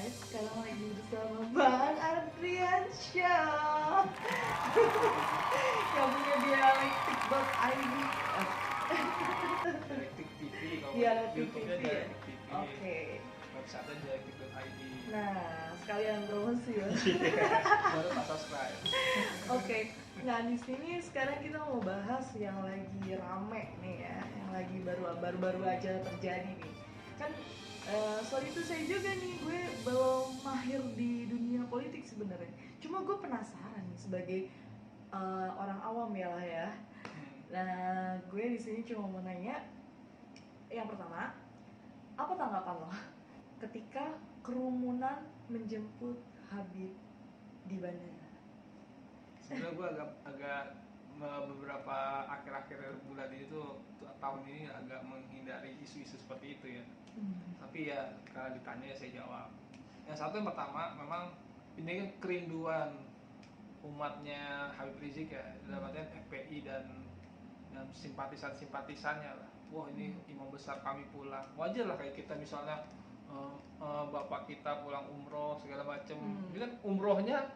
guys, sekarang lagi bersama Bang Adriansyah yang punya dialektik.id. Dialektik TV, kalau Dialektik YouTube-nya TV ya? Dialektik TV. Oke. Website-nya dialektik.id. Nah, sekalian promosi ya. Baru tak subscribe. Oke. Nah, di sini sekarang kita mau bahas yang lagi rame nih ya, yang lagi baru-baru aja terjadi nih. Kan sorry itu saya juga nih, gue belum mahir di dunia politik sebenarnya. Cuma gue penasaran nih sebagai orang awam ya lah ya. Nah, gue di sini cuma mau nanya, yang pertama, apa tanggapan lo ketika kerumunan menjemput Habib di bandara? Sebenarnya gue agak beberapa akhir-akhir bulan ini tuh tahun ini agak menghindari isu-isu seperti itu ya. Tapi ya kalau ditanya ya saya jawab. Yang satu, yang pertama, memang ini kan kerinduan umatnya Habib Rizik ya, dalam artian FPI dan simpatisannya lah. Wah, ini imam besar kami pulang. Wajar lah kayak kita misalnya bapak kita pulang umroh segala macem. Ini kan umrohnya,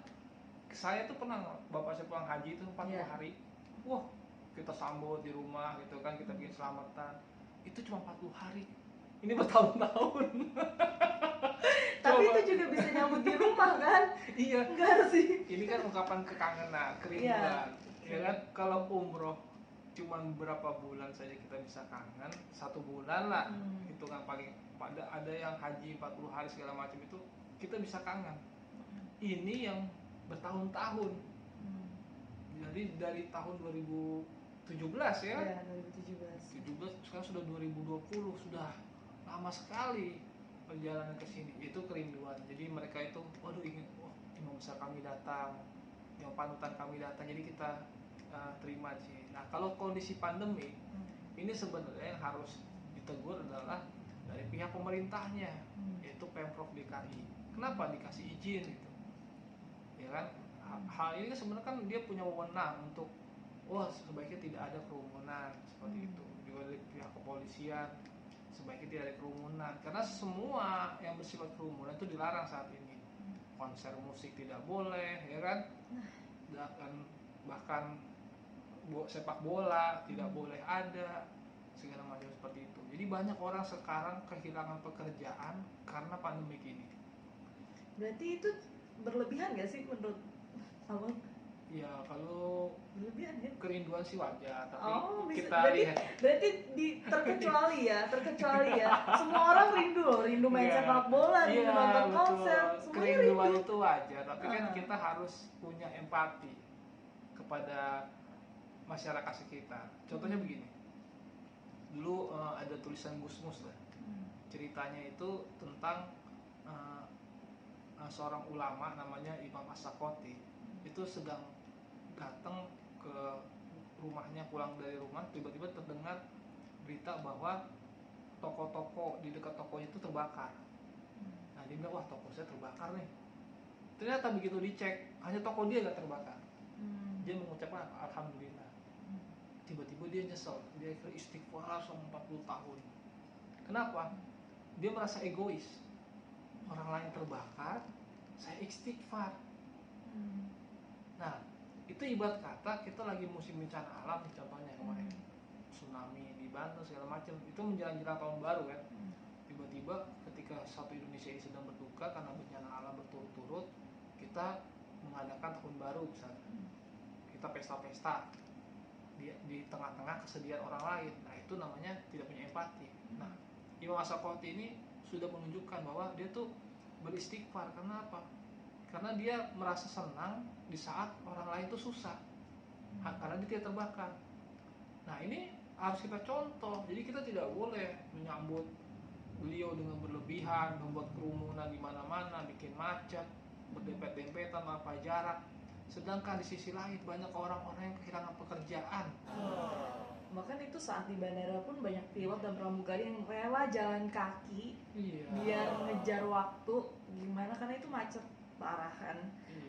saya tuh pernah, bapak saya pulang haji itu 40 hari. Wah, kita sambut di rumah gitu kan, kita bikin selamatan. Itu cuma 40 hari. Ini bertahun-tahun. Tapi itu juga bisa nyambut di rumah kan? Iya. Enggak sih. Ini kan ungkapan kekangenan, kerinduan. Ya kan, kalau umroh cuman berapa bulan saja kita bisa kangen, 1 bulan lah. Itu kan paling, ada yang haji 40 hari segala macam, itu kita bisa kangen. Ini yang bertahun-tahun. Jadi dari tahun 2017 ya. Iya, 2017. Sekarang sudah 2020, sudah lama sekali perjalanan ke sini. Itu kerinduan. Jadi mereka itu, waduh, ingin, wah, imam besar kami datang, yang panutan kami datang. Jadi kita terima sih. Nah, kalau kondisi pandemi, ini sebenarnya yang harus ditegur adalah dari pihak pemerintahnya, yaitu Pemprov DKI. Kenapa dikasih izin gitu? Ya kan? Hal ini sebenarnya kan dia punya wewenang untuk, wah, sebaiknya tidak ada kerumunan seperti itu. Juga dari pihak kepolisian, sebaiknya tidak ada kerumunan, karena semua yang bersifat kerumunan itu dilarang saat ini. Konser musik tidak boleh, ya kan? Dan bahkan sepak bola tidak boleh ada, segala macam seperti itu. Jadi banyak orang sekarang kehilangan pekerjaan karena pandemi ini. Berarti itu berlebihan gak sih menurut abang? Ya, kalau Berlebihan ya? kerinduan sih wajar, tapi kita lihat. Berarti terkecuali ya. Semua orang rindu main sepak bola, rindu nonton konser. Kerinduan itu wajar, tapi kan kita harus punya empati kepada masyarakat sekitar. Contohnya begini, dulu ada tulisan Gus Mus lah. Ceritanya itu tentang seorang ulama namanya Imam As-Sakoti. Itu sedang datang ke rumahnya, pulang dari rumah, tiba-tiba terdengar berita bahwa toko-toko di dekat tokonya itu terbakar. Nah, dia bilang, wah, toko saya terbakar nih. Ternyata begitu dicek, hanya toko dia gak terbakar. Dia mengucapkan alhamdulillah. Tiba-tiba dia nyesel, dia istighfar selama 40 tahun. Kenapa? Dia merasa egois. Orang lain terbakar, saya istighfar. Nah, itu ibarat kata kita lagi musim bencana alam, contohnya kemarin tsunami di Banten segala macam, itu menjelang tahun baru kan. Tiba-tiba ketika satu Indonesia ini sedang berduka karena bencana alam berturut-turut, kita mengadakan tahun baru misalnya, kita pesta-pesta di tengah-tengah kesedihan orang lain. Nah, itu namanya tidak punya empati. Nah, Imam As-Sakoti ini sudah menunjukkan bahwa dia tuh beristighfar. Karena apa? Karena dia merasa senang di saat orang lain tuh susah, karena dia tidak terbakar. Nah, ini harus kita contoh. Jadi kita tidak boleh menyambut beliau dengan berlebihan, membuat kerumunan di mana-mana, bikin macet, berdempet-dempetan tanpa jarak. Sedangkan di sisi lain banyak orang-orang yang kehilangan pekerjaan. Bahkan itu saat di bandara pun banyak pilot dan pramugari yang rela jalan kaki biar ngejar waktu, gimana, karena itu macet parah kan.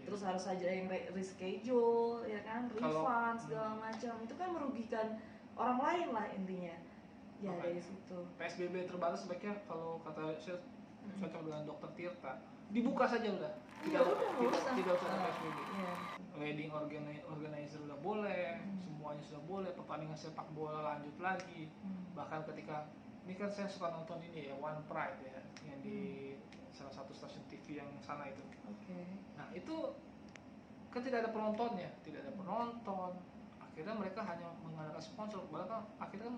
Terus harus aja yang reschedule, ya kan, refund segala macam. Itu kan merugikan orang lain lah intinya. Ya, dari situ. PSBB terbatas sebaiknya, kalau kata saya, cocok dengan dokter Tirta, dibuka saja udah, Ya udah, nggak usah. tidak usah ada PSBB. Iya. Wedding organizer udah boleh, semuanya sudah boleh, pertandingan sepak bola lanjut lagi. Bahkan ketika ini kan saya suka nonton ini ya, One Pride ya, yang di salah satu stasiun TV yang sana itu. Oke. Nah itu kan tidak ada penontonnya, tidak ada penonton. Akhirnya mereka hanya mengandalkan sponsor, bahkan akhirnya kan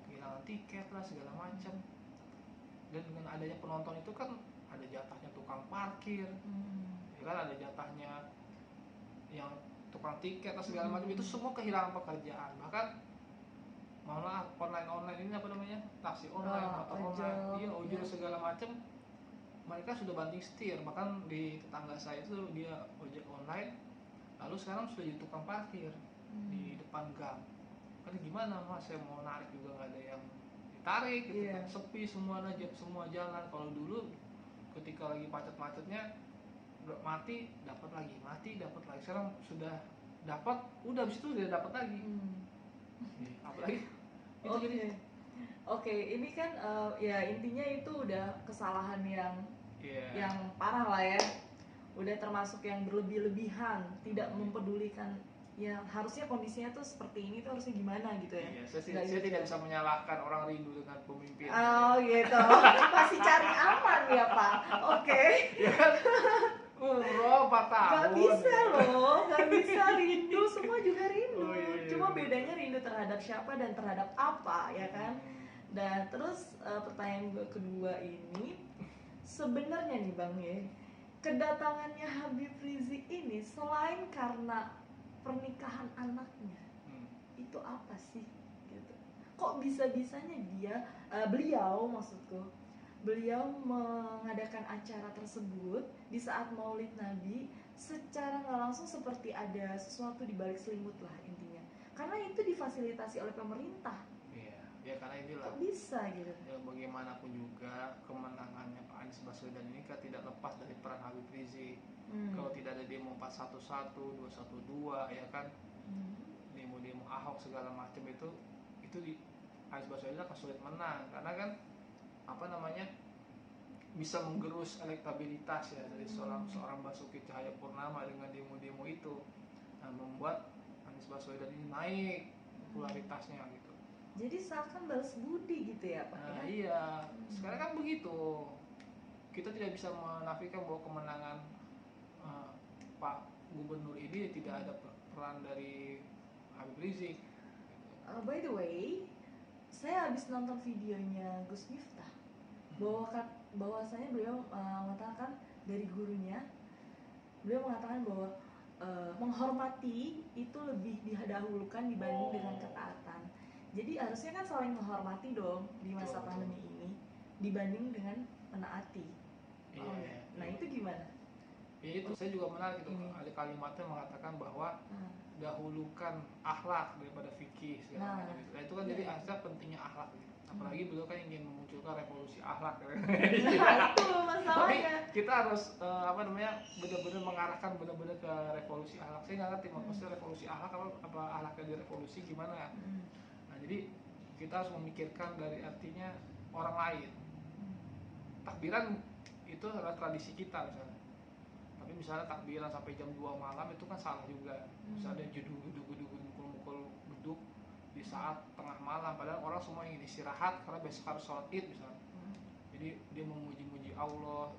kehilangan tiket lah segala macam. Dan dengan adanya penonton itu kan ada jatahnya tukang parkir, ya kan ada jatahnya yang tukang tiket atau segala macam, itu semua kehilangan pekerjaan. Bahkan malah online ini apa namanya, taksi online, motor online, iya ojol segala macam, mereka sudah banting setir. Bahkan di tetangga saya itu dia ojek online, lalu sekarang sudah jadi tukang parkir di depan gang. Kan gimana mas, saya mau narik juga nggak ada yang ditarik gitu kan, sepi semua jalan. Kalau dulu ketika lagi macet-macetnya mati dapat lagi, sekarang sudah dapat, udah habis itu udah dapat lagi. Apalagi itu jadi Oke, ini kan ya intinya itu udah kesalahan yang parah lah ya, udah termasuk yang berlebih-lebihan, tidak mempedulikan ya harusnya kondisinya tuh seperti ini tuh harusnya gimana gitu ya. Iya, saya tidak bisa menyalahkan orang rindu dengan pemimpin. Oh gitu, masih cari aman ya Pak. Oke. Ya kan, umroh 4 tahun. Gak bisa loh, gak bisa, rindu semua juga rindu. Cuma bener. bedanya rindu terhadap siapa dan terhadap apa ya kan. Dan terus pertanyaan gue kedua ini, sebenarnya nih Bang ya, kedatangannya Habib Rizik ini selain karena pernikahan anaknya, itu apa sih gitu? Kok bisa-bisanya beliau mengadakan acara tersebut di saat Maulid Nabi secara nggak langsung seperti ada sesuatu di balik selimut lah intinya, karena itu difasilitasi oleh pemerintah. Ya karena inilah. Kok bisa gitu? Ya bagaimanapun juga kemenangannya Pak Anies Baswedan ini kan tidak lepas dari peran Habib Rizik. Kalau tidak ada demo 411, 212 ya kan, demo Ahok segala macam itu di Anies Baswedan akan sulit menang, karena kan apa namanya, bisa menggerus elektabilitas ya dari seorang Basuki Cahayapurnama dengan demo-demo itu. Nah, membuat Anies Baswedan ini naik popularitasnya gitu. Jadi seakan balas budi gitu ya Pak? Nah, iya, sekarang kan begitu. Kita tidak bisa menafikan bahwa kemenangan Pak Gubernur ini tidak ada peran dari Habib Rizik. By the way, saya habis nonton videonya Gus Miftah, bahwasanya beliau mengatakan dari gurunya, beliau mengatakan bahwa menghormati itu lebih didahulukan dibanding dengan ketaatan. Jadi harusnya kan saling menghormati dong di masa pandemi ini dibanding dengan menaati. Nah itu gimana? Ya itu saya juga menarik itu, ada kalimatnya mengatakan bahwa dahulukan akhlak daripada fikih segala macam itu. Nah itu kan jadi asal pentingnya akhlak gitu. Apalagi beliau kan ingin memunculkan revolusi akhlak. Itu masalahnya. Tapi kita harus benar-benar mengarahkan benar-benar ke revolusi akhlak. Saya nggak ngerti maksudnya revolusi akhlak apa akhlaknya di revolusi gimana. Nah jadi kita harus memikirkan dari artinya orang lain. Takbiran itu adalah tradisi kita misalnya. Tapi misalnya takbiran sampai jam 2 malam itu kan salah juga. Misalnya mukul beduk di saat tengah malam, padahal orang semua ingin istirahat karena besok harus sholat id misalnya. Jadi dia memuji-muji Allah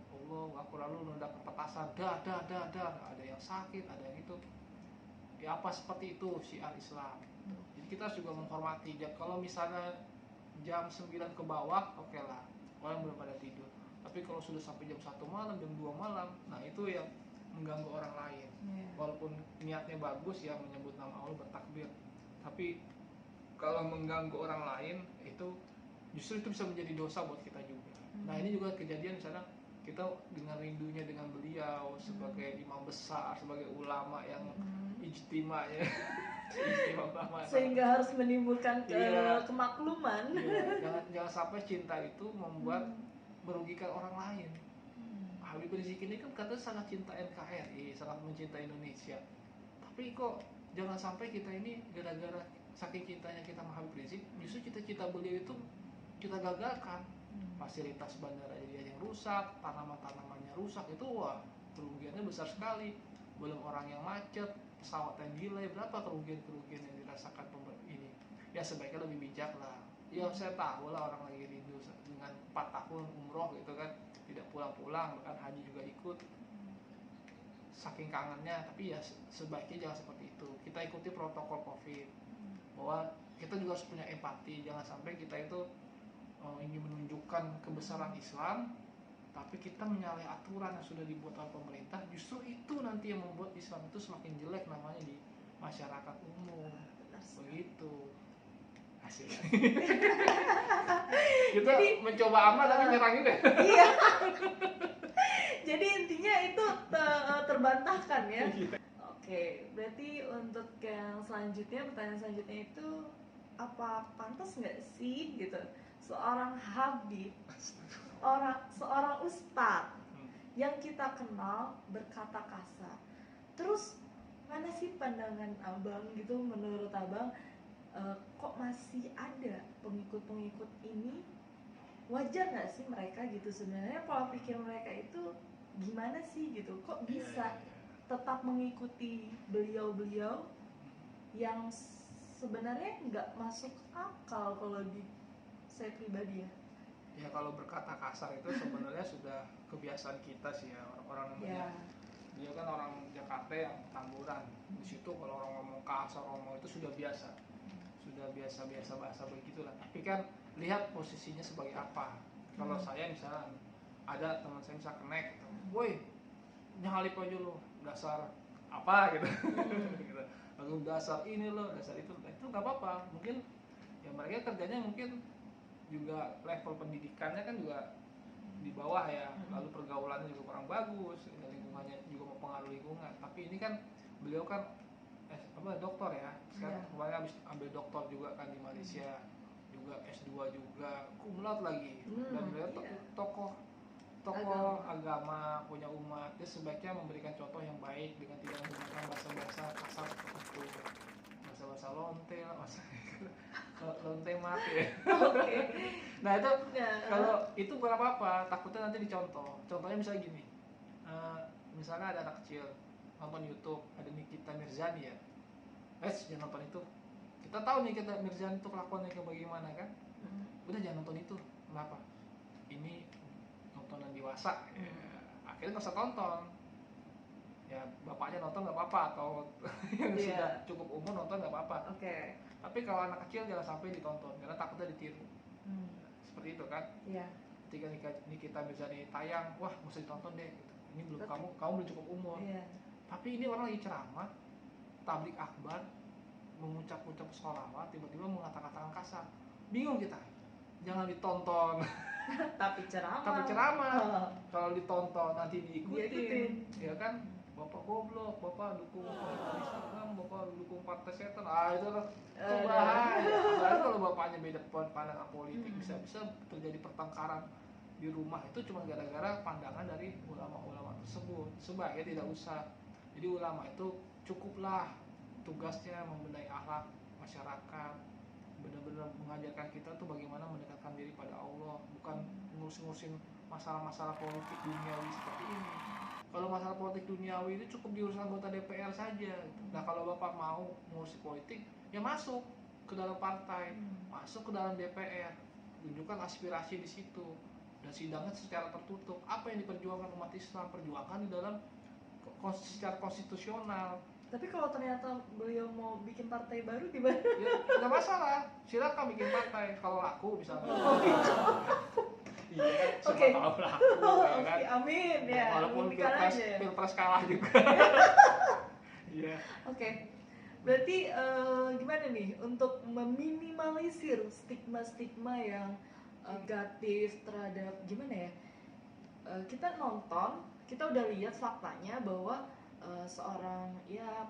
aku lalu meledak petasan, ada yang sakit, ada yang itu. Ya apa seperti itu syiar Islam. Jadi kita harus juga menghormati. Kalau misalnya jam 9 ke bawah, oke lah, orang belum pada tidur. Tapi kalau sudah sampai jam 1 malam, jam 2 malam, nah itu yang mengganggu orang lain. Walaupun niatnya bagus ya, menyebut nama Allah, bertakbir, tapi kalau mengganggu orang lain itu justru itu bisa menjadi dosa buat kita juga. Nah ini juga kejadian misalnya kita dengan rindunya dengan beliau sebagai imam besar, sebagai ulama yang ijtima ya, ijtima ulama, sehingga harus menimbulkan kemakluman. Jangan sampai cinta itu membuat merugikan orang lain. Habib Rizik ini kan katanya sangat cinta NKRI, sangat mencinta Indonesia. Tapi kok jangan sampai kita ini gara-gara saking cintanya kita sama Habib Rizik, justru cita-cita beliau itu kita gagalkan. fasilitas bandara jadi ada yang rusak, tanamannya rusak, itu wah kerugiannya besar sekali. Belum orang yang macet, pesawat yang delay, berapa kerugian yang dirasakan ini. Ya sebaiknya lebih bijak lah. Ya saya tahu lah orang lagi rindu dengan 4 tahun umroh gitu kan, tidak pulang-pulang, bahkan haji juga ikut, saking kangennya. Tapi ya sebaiknya jangan seperti itu. Kita ikuti protokol COVID, bahwa kita juga harus punya empati. Jangan sampai kita itu ingin menunjukkan kebesaran Islam, tapi kita menyalahi aturan yang sudah dibuat oleh pemerintah. Justru itu nanti yang membuat Islam itu semakin jelek namanya di masyarakat umum. Begitu. Asik. Kita jadi, mencoba aman tapi nyerang juga. Iya. Jadi intinya itu terbantahkan ya. Oke, berarti untuk yang selanjutnya, pertanyaan selanjutnya itu, apa pantas nggak sih gitu seorang habib, seorang ustadz yang kita kenal berkata kasar? Terus mana sih pandangan abang gitu, menurut abang kok masih ada pengikut-pengikut ini? Wajar nggak sih mereka gitu? Sebenarnya pola pikir mereka itu gimana sih gitu? Kok bisa tetap mengikuti beliau-beliau yang sebenarnya nggak masuk akal kalau di saya pribadi ya? Ya kalau berkata kasar itu sebenarnya sudah kebiasaan kita sih ya, orang namanya dia kan orang Jakarta yang Tamburan. Di situ kalau orang ngomong kasar, ngomong itu sudah biasa bahasa begitulah. Tapi kan lihat posisinya sebagai apa. Kalau saya misalnya ada teman saya bisa connect gitu, woi nyalip aja lo, dasar apa gitu, gitu. Lalu dasar ini lo, dasar itu nggak apa-apa. Mungkin ya mereka kerjanya mungkin juga level pendidikannya kan juga di bawah ya, lalu pergaulannya juga kurang bagus, lingkungannya juga mempengaruhi lingkungan. Tapi ini kan beliau kan dokter ya, sekarang kemarin habis ambil dokter juga kan di Malaysia, juga S2 juga, cum laude lagi, dan beliau tokoh agama, punya umat. Dia sebaiknya memberikan contoh yang baik dengan tidak menggunakan bahasa-bahasa kasar seperti itu, bahasa-bahasa lonte lah, lonte mati ya. Nah itu kalau itu bukan apa-apa, takutnya nanti dicontoh. Contohnya misalnya gini, misalnya ada anak kecil nonton YouTube, ada Nikita Mirzani ya, jangan nonton itu. Kita tahu Nikita Mirzani itu kelakuannya kayak bagaimana kan, udah jangan nonton itu. Kenapa? Ini nontonan dewasa ya. Akhirnya nggak usah tonton ya, bapaknya nonton nggak apa-apa, atau yang sudah cukup umur nonton nggak apa-apa. Tapi kalau anak kecil jangan sampai ditonton karena takutnya ditiru. Seperti itu kan. Ketika Nikita Mirzani tayang, wah mesti ditonton deh gitu. Ini belum kamu belum cukup umur. Tapi ini orang lagi ceramah, tablik akbar, mengucap-ucap sholawat, tiba-tiba mengatakan kasar. Bingung kita. Jangan ditonton. Tapi ceramah. Kalau ditonton nanti diikutin. Ya kan? Bapak goblok, bapak dukung Islam, bapak dukung partai setan. Itu bahaya. Apalagi kalau bapaknya beda pandangan politik, bisa terjadi pertengkaran di rumah itu cuma gara-gara pandangan dari ulama-ulama tersebut. Sebaiknya tidak usah. Jadi ulama itu cukuplah tugasnya membenahi akhlak masyarakat, benar-benar mengajarkan kita tuh bagaimana mendekatkan diri pada Allah, bukan ngurus-ngurusin masalah-masalah politik duniawi seperti ini. Kalau masalah politik duniawi itu cukup diurus anggota DPR saja. Nah kalau bapak mau ngurus politik, ya masuk ke dalam partai, masuk ke dalam DPR, tunjukkan aspirasi di situ, dan sidangnya secara tertutup. Apa yang diperjuangkan umat Islam, perjuangkan di dalam secara konstitusional. Tapi kalau ternyata beliau mau bikin partai baru gimana? Ya nggak masalah, silakan bikin partai. Kalau laku misalnya. Iya kan, semua kalau laku kan. Amin ya. Walaupun pilpres kalah juga. Iya. Berarti gimana nih untuk meminimalisir stigma-stigma yang negatif terhadap gimana ya? Kita nonton, kita udah lihat faktanya bahwa seorang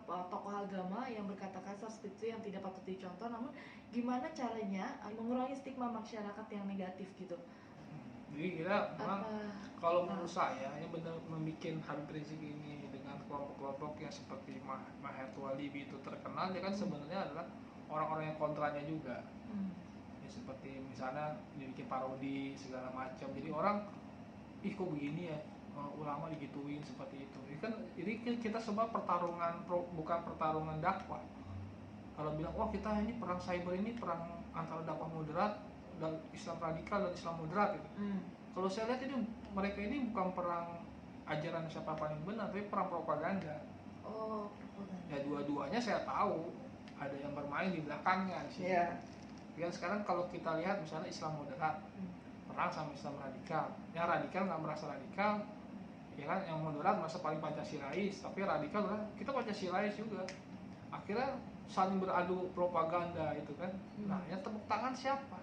tokoh agama yang berkata kasar seperti itu yang tidak patut dicontoh, namun gimana caranya mengurangi stigma masyarakat yang negatif gitu? Jadi kita memang kalau menurut saya yang benar membuat Habib Rizik ini dengan kelompok-kelompok yang seperti Maher Tuwalibi itu terkenal, dia kan sebenarnya adalah orang-orang yang kontranya juga. Ya seperti misalnya dibikin parodi segala macam, jadi orang ih kok begini ya, ulama digituin seperti itu. Ini kita sebab pertarungan bukan pertarungan dakwah. Kalau bilang wah kita ini perang cyber, ini perang antara dakwah moderat dan Islam radikal dan Islam moderat gitu. Kalau saya lihat ini mereka ini bukan perang ajaran siapa paling benar, tapi perang propaganda. Oh, propaganda. Ya dua-duanya saya tahu ada yang bermain di belakangnya di sini. Yeah. Dan sekarang kalau kita lihat misalnya Islam moderat perang sama Islam radikal, yang radikal nggak merasa radikal, ya kan, yang moderat merasa paling Pancasilais, tapi radikal kan kita Pancasilais juga. Akhirnya saling beradu propaganda itu kan. Nah, yang tepuk tangan siapa?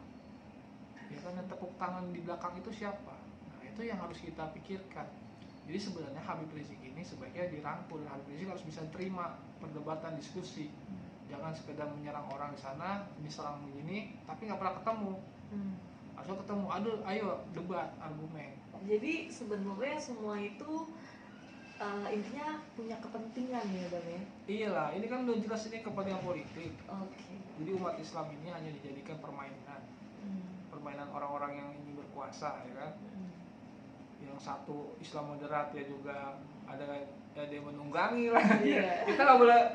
Ya kan, yang tepuk tangan di belakang itu siapa? Nah, itu yang harus kita pikirkan. Jadi sebenarnya Habib Rizik ini sebaiknya dirangkul. Habib Rizik harus bisa terima perdebatan, diskusi. Jangan sekedar menyerang orang di sana, diserang begini, tapi nggak pernah ketemu. Harusnya ketemu, ayo debat, argumen. Jadi sebenarnya semua itu intinya punya kepentingan ya Bang ya? Iyalah, ini kan udah jelas ini kepentingan politik. Okay. Jadi umat Islam ini hanya dijadikan permainan. Permainan orang-orang yang ingin berkuasa, ya kan? Yang satu Islam moderat ya juga ada yang menunggangi lah. Yeah.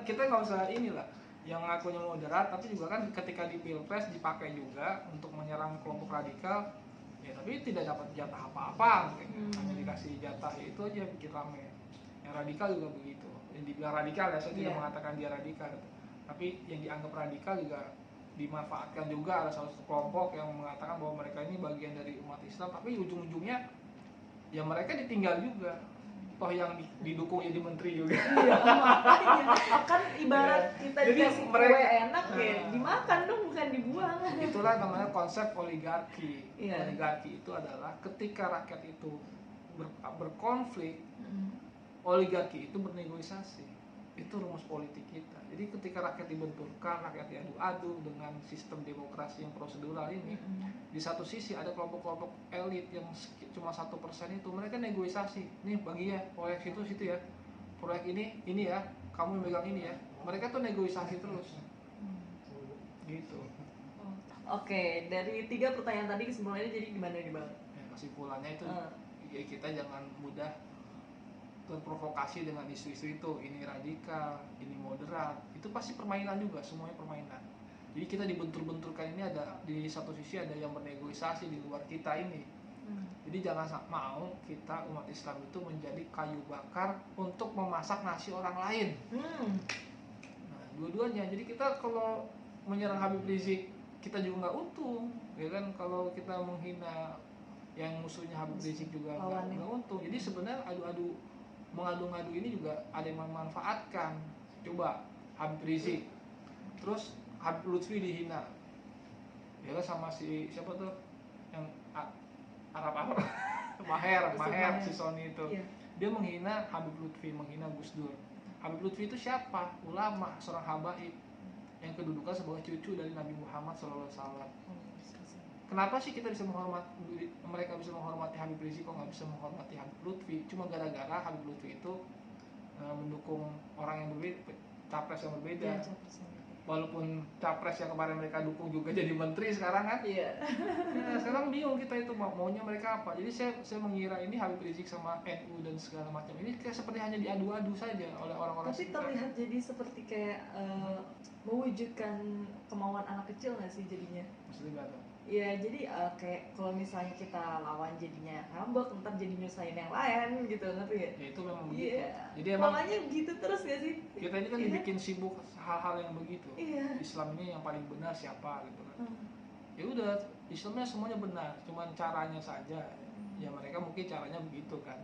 kita nggak usah inilah. Yang ngakunya moderat, tapi juga kan ketika di pilpres dipakai juga untuk menyerang kelompok radikal, ya tapi tidak dapat jatah apa-apa, hanya dikasih jatah ya itu aja bikin rame. Yang radikal juga begitu, yang dibilang radikal ya, saya tidak mengatakan dia radikal, tapi yang dianggap radikal juga dimanfaatkan juga. Ada salah satu kelompok yang mengatakan bahwa mereka ini bagian dari umat Islam, tapi ujung-ujungnya ya mereka ditinggal juga. Toh yang didukung jadi menteri juga. Iya, makanya kan ibarat kita dikasih kue enak ya dimakan dong, bukan dibuang. Itulah namanya konsep oligarki. Yeah. Oligarki itu adalah ketika rakyat itu berkonflik, oligarki itu bernegosiasi. Itu rumus politik kita. Jadi ketika rakyat dibenturkan, rakyat diadu-adu dengan sistem demokrasi yang prosedural ini, di satu sisi ada kelompok-kelompok elit yang cuma 1% itu, mereka negosiasi. Nih bagi ya, proyek situ ya, proyek ini ya, kamu yang megang ini ya. Mereka tuh negosiasi terus. Gitu. Oke, dari 3 pertanyaan tadi kesimpulannya jadi gimana nih Bang? Ya, kesimpulannya itu ya kita jangan mudah terprovokasi dengan isu-isu itu. Ini radikal, ini moderat, itu pasti permainan juga, semuanya permainan. Jadi kita dibentur-benturkan ini, ada di satu sisi ada yang bernegosiasi di luar kita ini. Jadi jangan mau kita umat Islam itu menjadi kayu bakar untuk memasak nasi orang lain. Nah, dua-duanya. Jadi kita kalau menyerang Habib Rizik, kita juga nggak untung, ya kan? Kalau kita menghina yang musuhnya Habib Rizik juga nggak untung. Jadi sebenarnya mengadu-ngadu ini juga ada yang memanfaatkan. Coba Habib Rizik, terus Habib Lutfi dihina, ya kan, sama si siapa tuh yang Arab Maher si Sony itu. Dia menghina Habib Lutfi, menghina Gus Dur. Habib Lutfi itu siapa? Ulama, seorang habaib yang kedudukan sebagai cucu dari Nabi Muhammad SAW. Kenapa sih kita bisa mereka bisa menghormati Habib Rizik, kok nggak bisa menghormati Habib Lutfi? Cuma gara-gara Habib Lutfi itu mendukung orang yang berbeda, capres yang berbeda. Ya, walaupun capres yang kemarin mereka dukung juga jadi menteri sekarang kan. Iya. Nah, sekarang bingung kita itu maunya mereka apa. Jadi saya mengira ini Habib Rizik sama NU dan segala macam ini kayak seperti hanya diadu-adu saja oleh orang-orang. Tapi terlihat jadi seperti kayak mewujudkan kemauan anak kecil nggak sih jadinya? Maksudnya nggak tahu. Ya jadi kayak kalau misalnya kita lawan jadinya ngambek, ntar jadi nyusahin yang lain gitu, ngerti ya? Ya itu memang begitu. Jadi emang polanya begitu terus gak sih? Kita ini kan dibikin sibuk hal-hal yang begitu. Iya. Islam ini yang paling benar siapa gitu kan? Ya udah, Islamnya semuanya benar, cuman caranya saja. Ya mereka mungkin caranya begitu kan.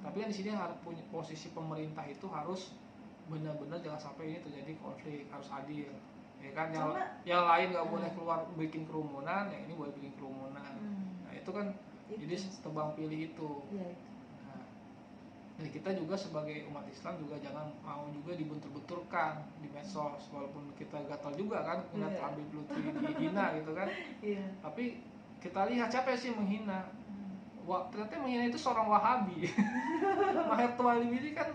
Tapi kan di sini harus punya posisi pemerintah itu harus benar-benar jangan sampai ini terjadi konflik, harus adil. Ya kan, yang lain nggak boleh keluar bikin kerumunan, yang ini boleh bikin kerumunan. Nah itu kan jadi tebang pilih itu. Nah, jadi kita juga sebagai umat Islam juga jangan mau juga dibentur-benturkan di medsos, walaupun kita gatal juga kan ngeliat Habib Lutfi dihina gitu kan. Tapi kita lihat siapa sih yang menghina. Wah, ternyata yang menghina itu seorang Wahabi. Maher Tuwalib ini kan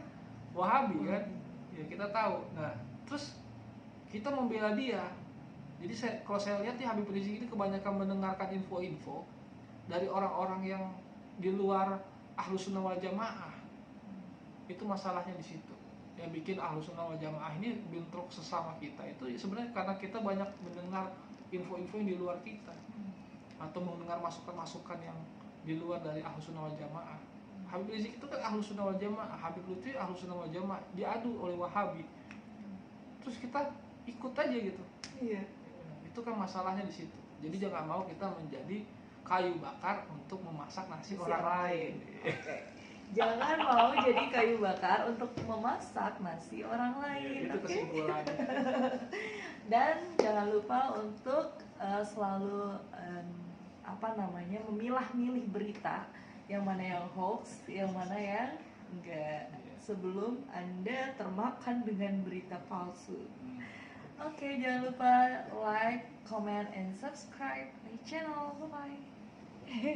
Wahabi kan. Ya kita tahu. Nah terus kita membela dia, Jadi kalau saya lihat di Habib Rizik ini kebanyakan mendengarkan info-info dari orang-orang yang di luar Ahlus Sunnah wal Jamaah. Itu masalahnya di situ. Yang bikin Ahlus Sunnah wal Jamaah ini bentrok sesama kita itu sebenarnya karena kita banyak mendengar info-info yang di luar kita, atau mendengar masukan-masukan yang di luar dari Ahlus Sunnah wal Jamaah. Habib Rizik itu kan Ahlus Sunnah wal Jamaah, Habib Lutfi Ahlus Sunnah wal Jamaah, diadu oleh Wahabi. Terus kita ikut aja gitu. Iya. Itu kan masalahnya di situ. Jadi jangan mau kita menjadi kayu bakar untuk memasak nasi orang lain. Oke. Jangan mau jadi kayu bakar untuk memasak nasi orang lain. Itu kesimpulannya. Dan jangan lupa untuk selalu memilah-milih berita, yang mana yang hoax, yang mana yang enggak, sebelum Anda termakan dengan berita palsu. Oke, jangan lupa like, comment, and subscribe my channel. Bye bye.